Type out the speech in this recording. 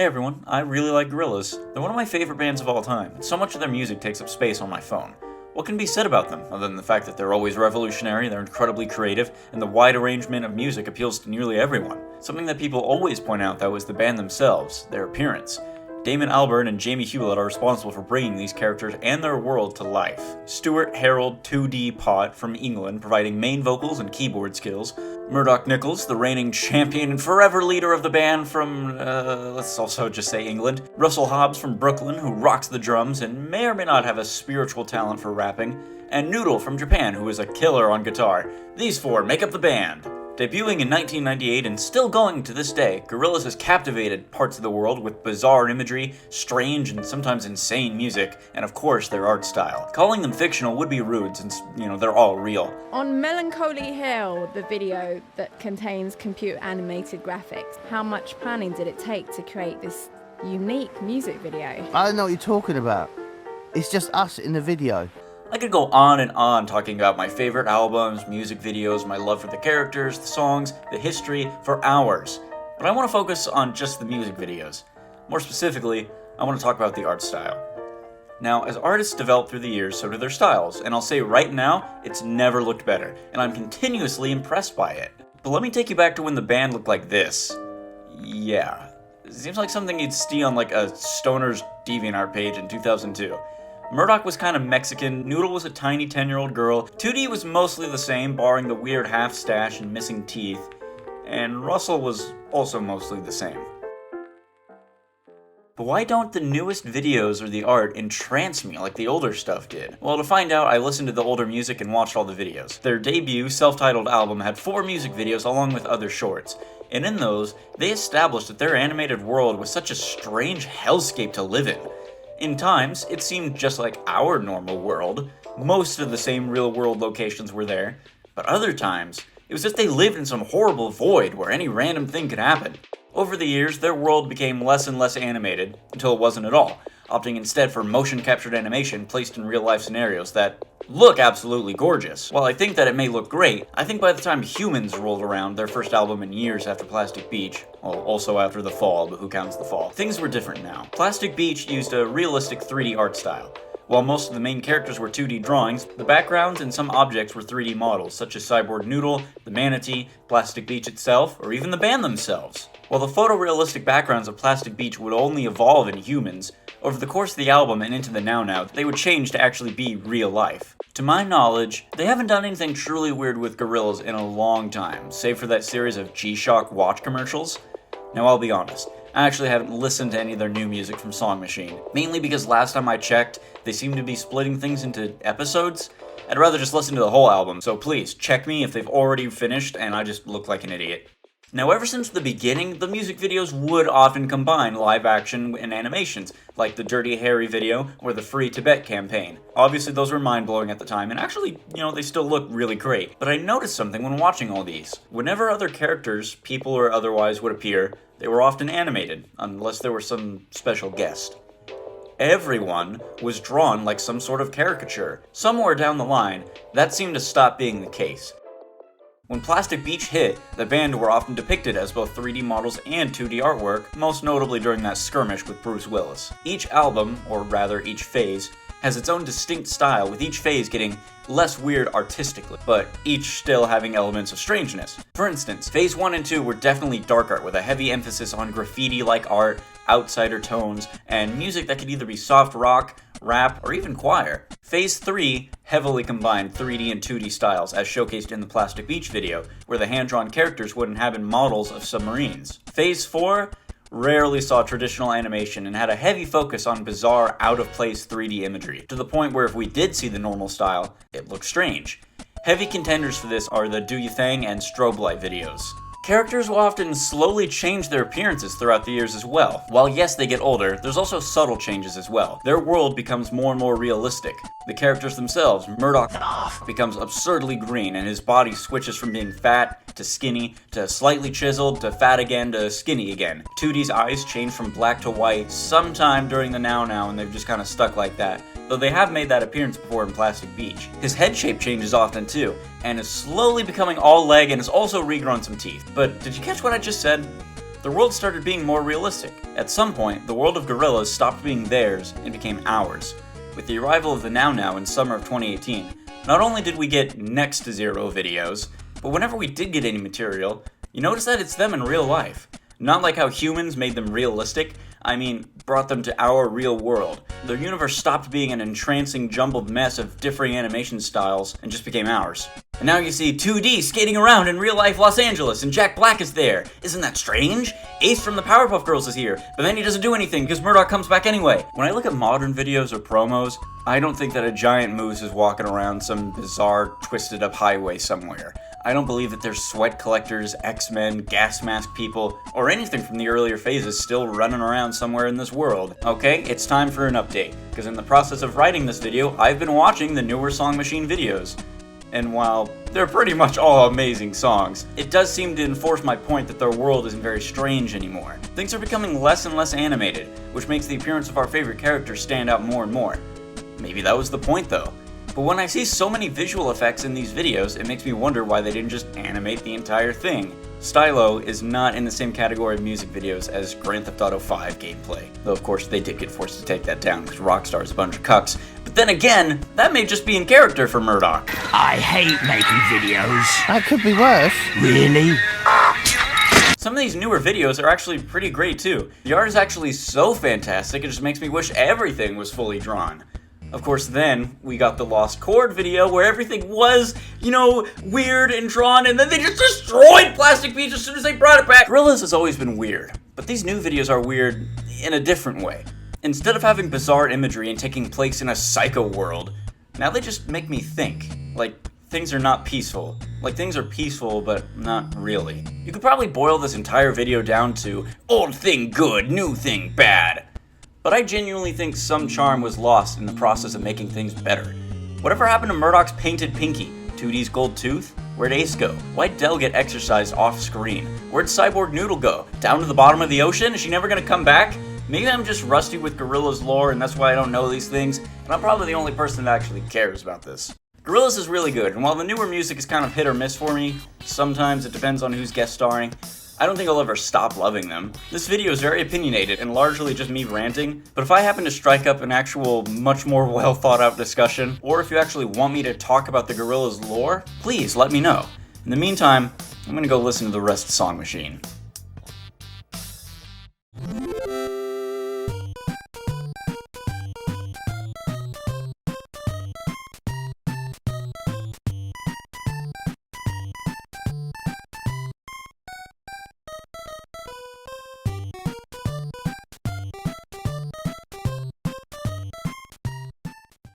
Hey everyone, I really like Gorillaz. They're one of my favorite bands of all time, and so much of their music takes up space on my phone. What can be said about them, other than the fact that they're always revolutionary, they're incredibly creative, and the wide arrangement of music appeals to nearly everyone? Something that people always point out, though, is the band themselves, their appearance. Damon Albarn and Jamie Hewlett are responsible for bringing these characters and their world to life. Stuart Harold 2D Pott from England providing main vocals and keyboard skills. Murdoch Nichols, the reigning champion and forever leader of the band from, let's also just say England. Russell Hobbs from Brooklyn, who rocks the drums and may or may not have a spiritual talent for rapping. And Noodle from Japan, who is a killer on guitar. These four make up the band. Debuting in 1998 and still going to this day, Gorillaz has captivated parts of the world with bizarre imagery, strange and sometimes insane music, and of course their art style. Calling them fictional would be rude since, they're all real. On Melancholy Hill, the video that contains computer animated graphics, how much planning did it take to create this unique music video? I don't know what you're talking about. It's just us in the video. I could go on and on talking about my favorite albums, music videos, my love for the characters, the songs, the history, for hours. But I want to focus on just the music videos. More specifically, I want to talk about the art style. Now, as artists develop through the years, so do their styles, and I'll say right now, it's never looked better, and I'm continuously impressed by it. But let me take you back to when the band looked like this. Yeah. It seems like something you'd see on like a stoner's DeviantArt page in 2002. Murdoch was kind of Mexican, Noodle was a tiny 10-year-old girl, 2D was mostly the same, barring the weird half-stash and missing teeth, and Russell was also mostly the same. But why don't the newest videos or the art entrance me like the older stuff did? Well, to find out, I listened to the older music and watched all the videos. Their debut, self-titled album had 4 music videos along with other shorts, and in those, they established that their animated world was such a strange hellscape to live in. In times, it seemed just like our normal world. Most of the same real-world locations were there. But other times, it was as if they lived in some horrible void where any random thing could happen. Over the years, their world became less and less animated, until it wasn't at all, opting instead for motion-captured animation placed in real-life scenarios that look absolutely gorgeous. While I think that it may look great, I think by the time Humans rolled around, their first album in years after Plastic Beach, well, also after The Fall, but who counts The Fall, things were different now. Plastic Beach used a realistic 3D art style. While most of the main characters were 2D drawings, the backgrounds and some objects were 3D models, such as Cyborg Noodle, the Manatee, Plastic Beach itself, or even the band themselves. While the photorealistic backgrounds of Plastic Beach would only evolve in Humans, over the course of the album and into the now, they would change to actually be real life. To my knowledge, they haven't done anything truly weird with Gorillaz in a long time, save for that series of G-Shock watch commercials. Now I'll be honest, I actually haven't listened to any of their new music from Song Machine, mainly because last time I checked, they seem to be splitting things into episodes. I'd rather just listen to the whole album, so please, check me if they've already finished and I just look like an idiot. Now, ever since the beginning, the music videos would often combine live action and animations, like the Dirty Harry video or the Free Tibet campaign. Obviously, those were mind-blowing at the time, and actually, they still look really great. But I noticed something when watching all these. Whenever other characters, people or otherwise, would appear, they were often animated, unless there was some special guest. Everyone was drawn like some sort of caricature. Somewhere down the line, that seemed to stop being the case. When Plastic Beach hit, the band were often depicted as both 3D models and 2D artwork, most notably during that skirmish with Bruce Willis. Each album, or rather each phase, has its own distinct style, with each phase getting less weird artistically, but each still having elements of strangeness. For instance, Phase 1 and 2 were definitely dark art with a heavy emphasis on graffiti-like art, outsider tones, and music that could either be soft rock, rap, or even choir. Phase 3 heavily combined 3D and 2D styles, as showcased in the Plastic Beach video, where the hand-drawn characters would inhabit models of submarines. Phase 4 rarely saw traditional animation and had a heavy focus on bizarre, out-of-place 3D imagery, to the point where if we did see the normal style, it looked strange. Heavy contenders for this are the Do You Thang and Strobe Light videos. Characters will often slowly change their appearances throughout the years as well. While yes, they get older, there's also subtle changes as well. Their world becomes more and more realistic. The characters themselves, Murdoch becomes absurdly green and his body switches from being fat to skinny to slightly chiseled to fat again to skinny again. 2D's eyes change from black to white sometime during the now and they've just kind of stuck like that. Though they have made that appearance before in Plastic Beach. His head shape changes often too, and is slowly becoming all leg and has also regrown some teeth. But did you catch what I just said? their world started being more realistic. At some point, the world of Gorillaz stopped being theirs and became ours. With the arrival of the Now Now in summer of 2018, not only did we get next to zero videos, but whenever we did get any material, you notice that it's them in real life. Not like how humans made them realistic, I mean, brought them to our real world. Their universe stopped being an entrancing jumbled mess of differing animation styles and just became ours. And now you see 2D skating around in real life Los Angeles and Jack Black is there. Isn't that strange? Ace from the Powerpuff Girls is here, but then he doesn't do anything because Murdoch comes back anyway. When I look at modern videos or promos, I don't think that a giant moose is walking around some bizarre, twisted up highway somewhere. I don't believe that there's sweat collectors, X-Men, gas mask people, or anything from the earlier phases still running around somewhere in this world. Okay, it's time for an update, because in the process of writing this video, I've been watching the newer Song Machine videos. And while they're pretty much all amazing songs, it does seem to enforce my point that their world isn't very strange anymore. Things are becoming less and less animated, which makes the appearance of our favorite characters stand out more and more. Maybe that was the point though. But when I see so many visual effects in these videos, it makes me wonder why they didn't just animate the entire thing. Stylo is not in the same category of music videos as Grand Theft Auto 5 gameplay. Though of course they did get forced to take that down because Rockstar's a bunch of cucks. But then again, that may just be in character for Murdoch. I hate making videos. That could be worse. Really? Some of these newer videos are actually pretty great too. The art is actually so fantastic, it just makes me wish everything was fully drawn. Of course, then we got the Lost Chord video where everything was, weird and drawn, and then they just destroyed Plastic Beach as soon as they brought it back. Gorillaz has always been weird, but these new videos are weird in a different way. Instead of having bizarre imagery and taking place in a psycho world, now they just make me think. Like, things are not peaceful. Like, things are peaceful, but not really. You could probably boil this entire video down to old thing good, new thing bad. But I genuinely think some charm was lost in the process of making things better. Whatever happened to Murdoch's painted pinky? 2D's gold tooth? Where'd Ace go? Why'd Dell get exercised off screen? Where'd Cyborg Noodle go? Down to the bottom of the ocean? Is she never gonna come back? Maybe I'm just rusty with Gorillaz lore and that's why I don't know these things, and I'm probably the only person that actually cares about this. Gorillaz is really good, and while the newer music is kind of hit or miss for me, sometimes it depends on who's guest starring, I don't think I'll ever stop loving them. This video is very opinionated and largely just me ranting, but if I happen to strike up an actual, much more well thought out discussion, or if you actually want me to talk about the Gorillaz lore, please let me know. In the meantime, I'm gonna go listen to the rest of Song Machine.